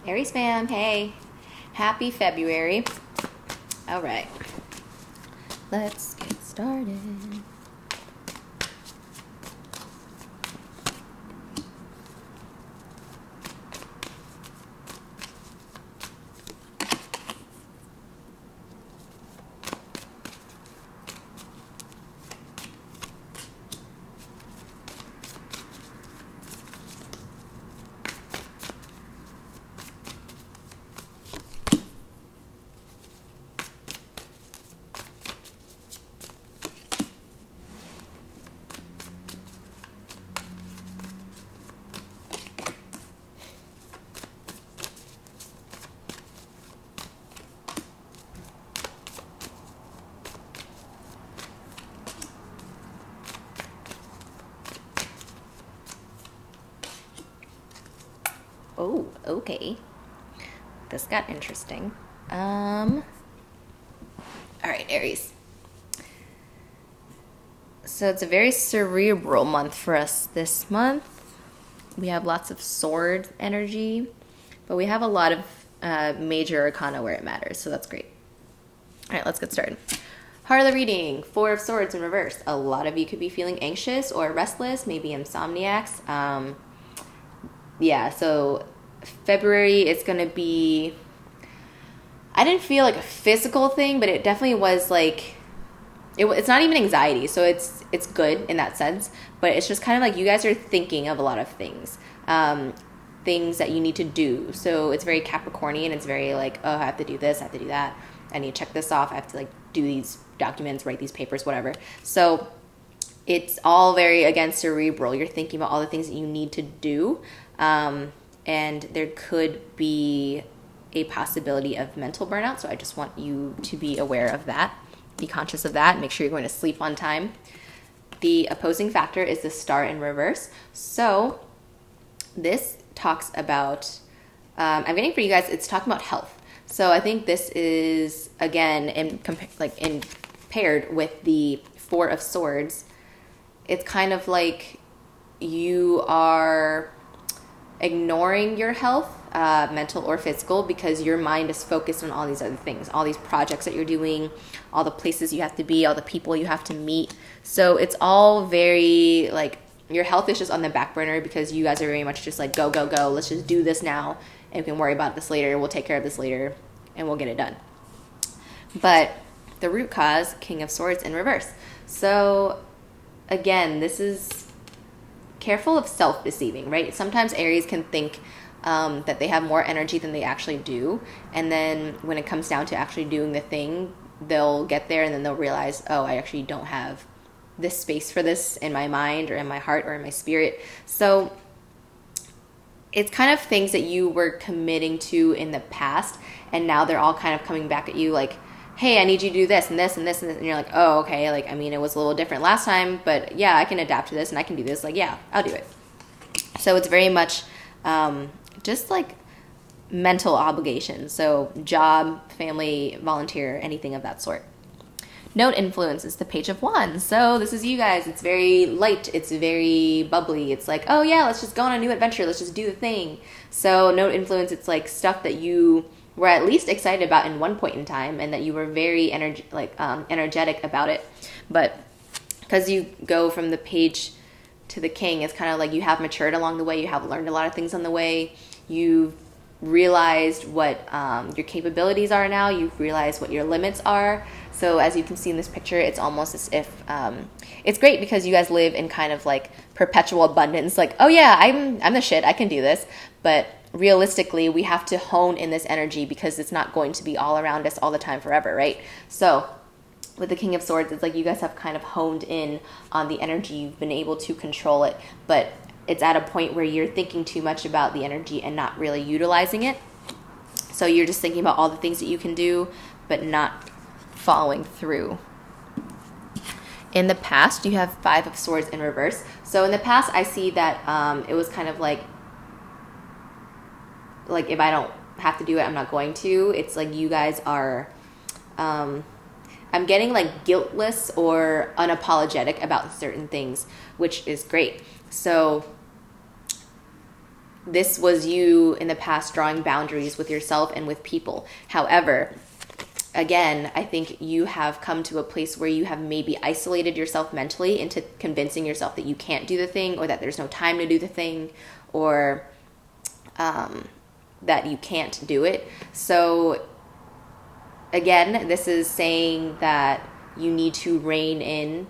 Aries fam, hey. Happy February. All right. Let's get started. Oh, okay. This got interesting. All right, Aries. So it's a very cerebral month for us this month. We have lots of sword energy, but we have a lot of major arcana where it matters, so that's great. All right, let's get started. Heart of the reading, Four of Swords in reverse. A lot of you could be feeling anxious or restless, maybe insomniacs. So February is going to be, I didn't feel like a physical thing, but it definitely was like, it's not even anxiety, so it's good in that sense, but it's just kind of like you guys are thinking of a lot of things, things that you need to do. So it's very Capricornian. It's very like, oh, I have to do this, I have to do that, I need to check this off, I have to like do these documents, write these papers, whatever. So it's all very, again, cerebral. You're thinking about all the things that you need to do, and there could be a possibility of mental burnout. So I just want you to be aware of that. Be conscious of that. Make sure you're going to sleep on time. The opposing factor is the Star in reverse. So this talks about, I'm getting for you guys, it's talking about health. So I think this is, again, paired with the Four of Swords. It's kind of like you are ignoring your health, mental or physical, because your mind is focused on all these other things, all these projects that you're doing, all the places you have to be, all the people you have to meet. So it's all very like your health is just on the back burner because you guys are very much just like go, go, go. Let's just do this now and we can worry about this later. We'll take care of this later and we'll get it done. But the root cause, King of Swords in reverse. So again, this is careful of self-deceiving, right? Sometimes Aries can think that they have more energy than they actually do. And then when it comes down to actually doing the thing, they'll get there and then they'll realize, oh, I actually don't have this space for this in my mind or in my heart or in my spirit. So it's kind of things that you were committing to in the past, and now they're all kind of coming back at you like, hey, I need you to do this and this and this and this. And you're like, oh, okay. Like, I mean, it was a little different last time, but yeah, I can adapt to this and I can do this. Like, yeah, I'll do it. So it's very much just like mental obligations. So job, family, volunteer, anything of that sort. Note influence is the Page of Wands. So this is you guys. It's very light. It's very bubbly. It's like, oh yeah, let's just go on a new adventure. Let's just do the thing. So note influence, it's like stuff that you were at least excited about in one point in time and that you were very energetic about it. But because you go from the Page to the King, it's kind of like you have matured along the way. You have learned a lot of things on the way. You've realized what your capabilities are now. You've realized what your limits are. So as you can see in this picture, it's almost as if it's great because you guys live in kind of like perpetual abundance. Like, oh yeah, I'm the shit. I can do this. But realistically, we have to hone in this energy because it's not going to be all around us all the time forever, right? So with the King of Swords, it's like you guys have kind of honed in on the energy. You've been able to control it, but it's at a point where you're thinking too much about the energy and not really utilizing it. So you're just thinking about all the things that you can do, but not following through. In the past, you have Five of Swords in reverse. So in the past, I see that it was kind of like if I don't have to do it, I'm not going to. It's like you guys are, I'm getting like guiltless or unapologetic about certain things, which is great. So this was you in the past drawing boundaries with yourself and with people. However, again, I think you have come to a place where you have maybe isolated yourself mentally into convincing yourself that you can't do the thing, or that there's no time to do the thing, or that you can't do it. So again, this is saying that you need to rein in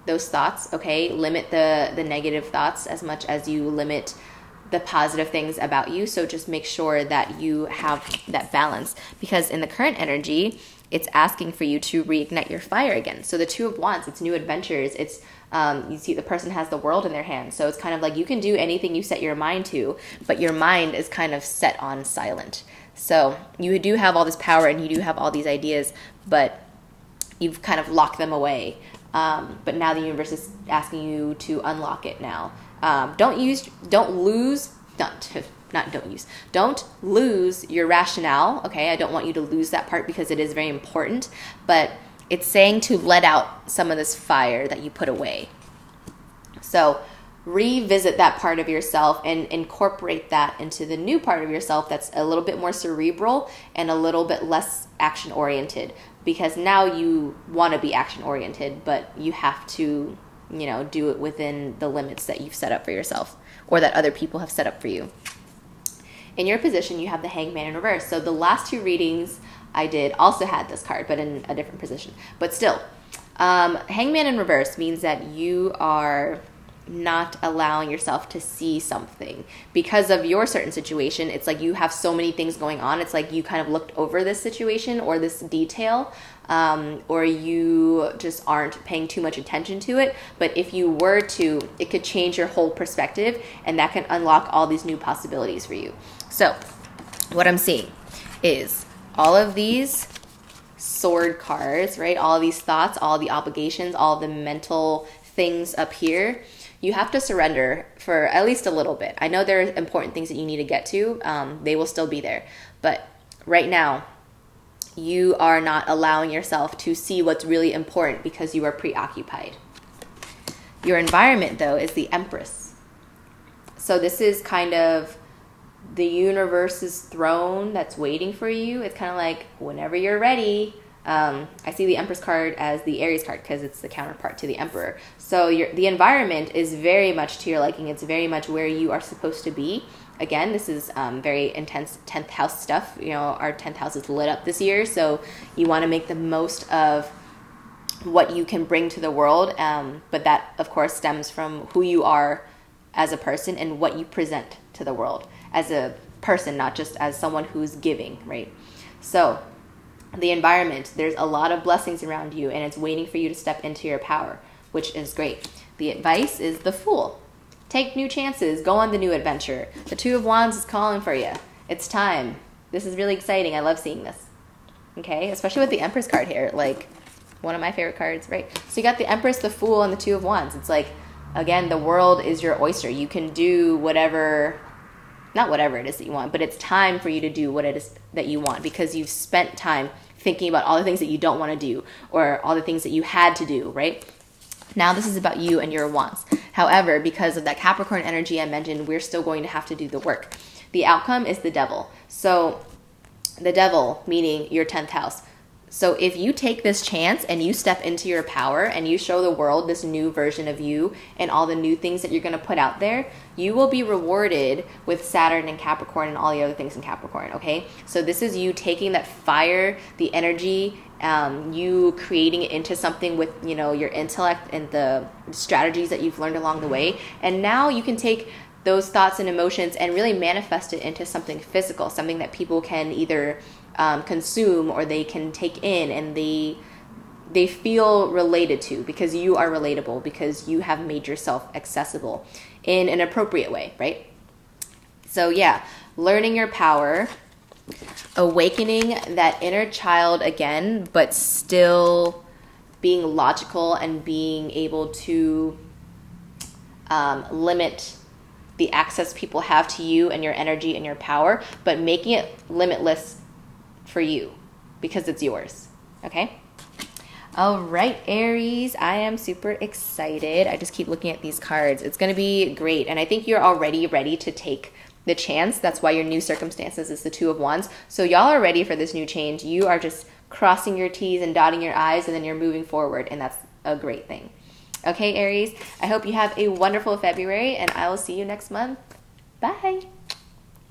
those thoughts, okay? Limit the negative thoughts as much as you limit the positive things about you. So just make sure that you have that balance, because in the current energy, it's asking for you to reignite your fire again. So the Two of Wands, it's new adventures. It's you see the person has the world in their hands. So it's kind of like you can do anything you set your mind to, but your mind is kind of set on silent. So you do have all this power and you do have all these ideas, but you've kind of locked them away. But now the universe is asking you to unlock it now. Don't lose your rationale, okay? I don't want you to lose that part because it is very important, but it's saying to let out some of this fire that you put away. So revisit that part of yourself and incorporate that into the new part of yourself that's a little bit more cerebral and a little bit less action-oriented, because now you want to be action-oriented, but you have to, do it within the limits that you've set up for yourself or that other people have set up for you. In your position, you have the Hangman in reverse. So the last two readings I did also had this card, but in a different position. But still, Hangman in reverse means that you are not allowing yourself to see something because of your certain situation. It's like you have so many things going on. It's like you kind of looked over this situation or this detail, or you just aren't paying too much attention to it. But if you were to, it could change your whole perspective, and that can unlock all these new possibilities for you. So what I'm seeing is all of these sword cards, right? All of these thoughts, all the obligations, all the mental things up here. You have to surrender for at least a little bit. I know there are important things that you need to get to. They will still be there. But right now, you are not allowing yourself to see what's really important because you are preoccupied. Your environment, though, is the Empress. So this is kind of the universe's throne that's waiting for you. It's kind of like whenever you're ready. I see the Empress card as the Aries card because it's the counterpart to the Emperor. So the environment is very much to your liking. It's very much where you are supposed to be. Again, this is very intense 10th house stuff. Our 10th house is lit up this year, so you want to make the most of what you can bring to the world. But that, of course, stems from who you are as a person and what you present to the world as a person, not just as someone who's giving, right? So the environment, there's a lot of blessings around you, and it's waiting for you to step into your power, which is great. The advice is the Fool. Take new chances. Go on the new adventure. The Two of Wands is calling for you. It's time. This is really exciting. I love seeing this. Okay? Especially with the Empress card here. Like, one of my favorite cards, right? So you got the Empress, the Fool, and the Two of Wands. It's like, again, the world is your oyster. You can do whatever, not whatever it is that you want, but it's time for you to do what it is that you want, because you've spent time thinking about all the things that you don't want to do or all the things that you had to do, right? Now this is about you and your wants. However, because of that Capricorn energy I mentioned, we're still going to have to do the work. The outcome is the Devil. So the Devil, meaning your 10th house. So if you take this chance and you step into your power and you show the world this new version of you and all the new things that you're going to put out there, you will be rewarded with Saturn and Capricorn and all the other things in Capricorn, okay? So this is you taking that fire, the energy, you creating it into something with, your intellect and the strategies that you've learned along the way. And now you can take those thoughts and emotions and really manifest it into something physical, something that people can either consume or they can take in, and they feel related to, because you are relatable, because you have made yourself accessible in an appropriate way, right? So yeah, learning your power, awakening that inner child again, but still being logical and being able to limit the access people have to you and your energy and your power, but making it limitless for you because it's yours. Okay? All right, Aries, I am super excited. I just keep looking at these cards. It's going to be great. And I think you're already ready to take the chance. That's why your new circumstances is the Two of Wands. So y'all are ready for this new change. You are just crossing your T's and dotting your I's, and then you're moving forward, and that's a great thing. Okay, Aries, I hope you have a wonderful February, and I will see you next month. Bye.